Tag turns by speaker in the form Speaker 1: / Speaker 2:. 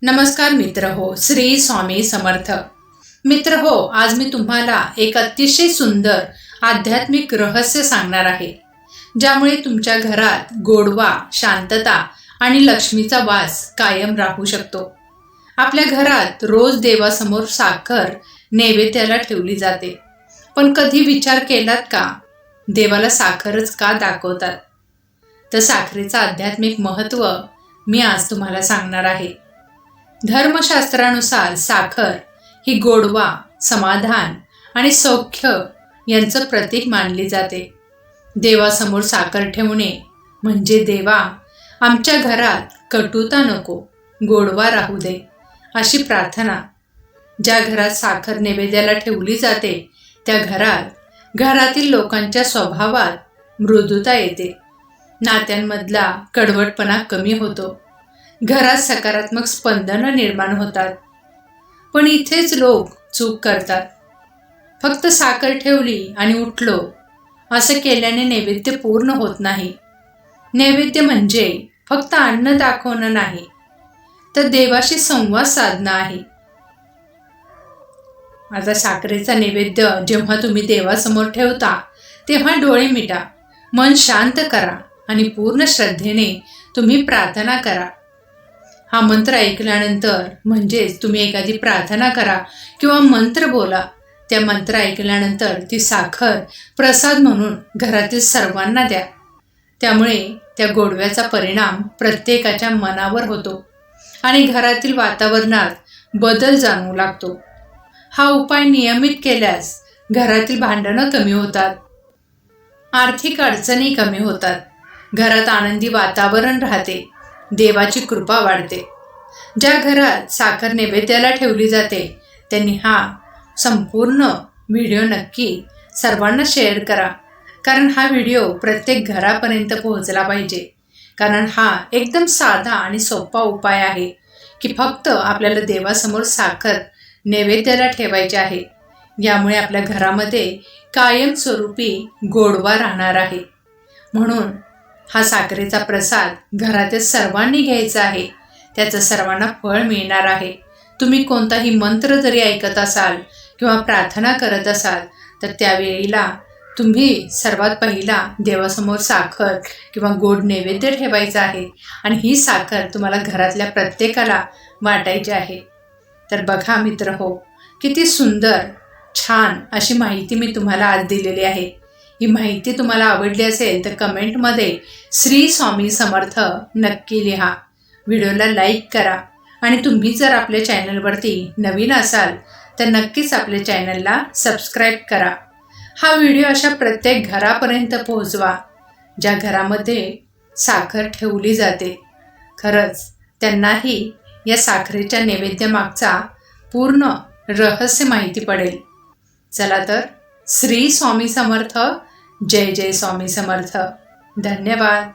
Speaker 1: नमस्कार मित्र हो, श्री स्वामी समर्थ। मित्र हो, आज मी तुम्हाला एक अतिशय सुंदर आध्यात्मिक रहस्य सांगणार आहे, ज्यामुळे तुमच्या घरात गोडवा, शांतता आणि लक्ष्मीचा वास कायम राहू शकतो। आपल्या घरात रोज देवासमोर साखर नैवेद्याला ठेवली जाते, पण कधी विचार केलात का, देवाला साखरच का दाखवतात? तर साखरेचं आध्यात्मिक महत्त्व मी आज तुम्हाला सांगणार आहे। धर्मशास्त्रानुसार साखर ही गोडवा, समाधान आणि सौख्य यांचं प्रतीक मानली जाते। देवासमोर साखर ठेवणे म्हणजे देवा, आमच्या घरात कटुता नको, गोडवा राहू दे, अशी प्रार्थना। ज्या घरात साखर नैवेद्याला ठेवली जाते त्या घरातील लोकांच्या स्वभावात मृदुता येते, नात्यांमधला कडवटपणा कमी होतो, घरात सकारात्मक स्पंदनं निर्माण होतात। पण इथेच लोक चूक करतात। फक्त साखर ठेवली आणि उठलो असं केल्याने नैवेद्य पूर्ण होत नाही। नैवेद्य म्हणजे फक्त अन्न दाखवणं नाही, तर देवाशी संवाद साधणं आहे। आता साखरेचा नैवेद्य जेव्हा तुम्ही देवासमोर ठेवता तेव्हा डोळे मिटा, मन शांत करा आणि पूर्ण श्रद्धेने तुम्ही प्रार्थना करा। हा मंत्र ऐकल्यानंतर, म्हणजेच तुम्ही एखादी प्रार्थना करा किंवा मंत्र बोला, त्या मंत्र ऐकल्यानंतर ती साखर प्रसाद म्हणून घरातील सर्वांना द्या। त्यामुळे त्या गोडव्याचा परिणाम प्रत्येकाच्या मनावर होतो आणि घरातील वातावरणात बदल जाणवू लागतो। हा उपाय नियमित केल्यास घरातील भांडणं कमी होतात, आर्थिक अडचणी कमी होतात, घरात आनंदी वातावरण राहते, देवाची कृपा वाढते। ज्या घरात साखर नैवेद्याला ठेवली जाते त्यांनी हा संपूर्ण व्हिडिओ नक्की सर्वांना शेअर करा, कारण हा व्हिडिओ प्रत्येक घरापर्यंत पोहोचला पाहिजे। कारण हा एकदम साधा आणि सोपा उपाय आहे की फक्त आपल्याला देवासमोर साखर नैवेद्याला ठेवायचे आहे। यामुळे आपल्या घरामध्ये कायमस्वरूपी गोडवा राहणार आहे। म्हणून हा साखरेचा प्रसाद घरातील सर्वांनी घ्यायचा आहे, त्याचं सर्वांना फळ मिळणार आहे। तुम्ही कोणताही मंत्र जरी ऐकत असाल किंवा प्रार्थना करत असाल तर त्यावेळेला तुम्ही सर्वात पहिला देवासमोर साखर किंवा गोड नैवेद्य ठेवायचा आहे आणि ही साखर तुम्हाला घरातल्या प्रत्येकाला वाटायची आहे। तर बघा मित्र हो, किती सुंदर छान अशी माहिती मी तुम्हाला आज दिलेली आहे। ही माहिती तुम्हाला आवडली असेल तर कमेंटमध्ये श्री स्वामी समर्थ नक्की लिहा, व्हिडिओला लाईक करा आणि तुम्ही जर आपल्या चॅनलवरती नवीन असाल तर नक्कीच आपल्या चॅनलला सबस्क्राईब करा। हा व्हिडिओ अशा प्रत्येक घरापर्यंत पोहोचवा ज्या घरामध्ये साखर ठेवली जाते। खरंच त्यांनाही या साखरेच्या नैवेद्यामागचा पूर्ण रहस्य माहिती पडेल। चला तर, श्री स्वामी समर्थ, जय जय स्वामी समर्थ। धन्यवाद।